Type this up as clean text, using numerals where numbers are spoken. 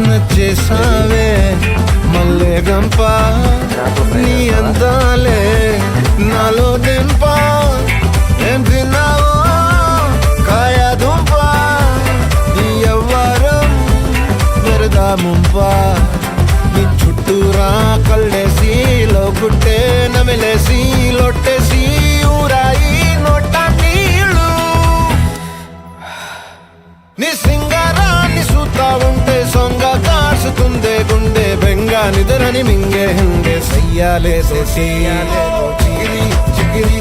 నచ్చేసావే మల్లె గంప నీ అందాలే నాలో దింప ఏం తిన్నావో కాయ దుంప నీ ఎవ్వరం మెరదా ముంప నీ చుట్టూరా కళ్ళేసి లోకుట్టే నమిలేసి లొట్టేసి ఊరాయి నోట నీళ్ళు నీ సింగారాన్ని చూస్తా ఉంటే సొంగ కాసుకుందే గుండె బెంగా నిద్రని మింగే హంగే సయ్యాలే చిగిరి చిగిరి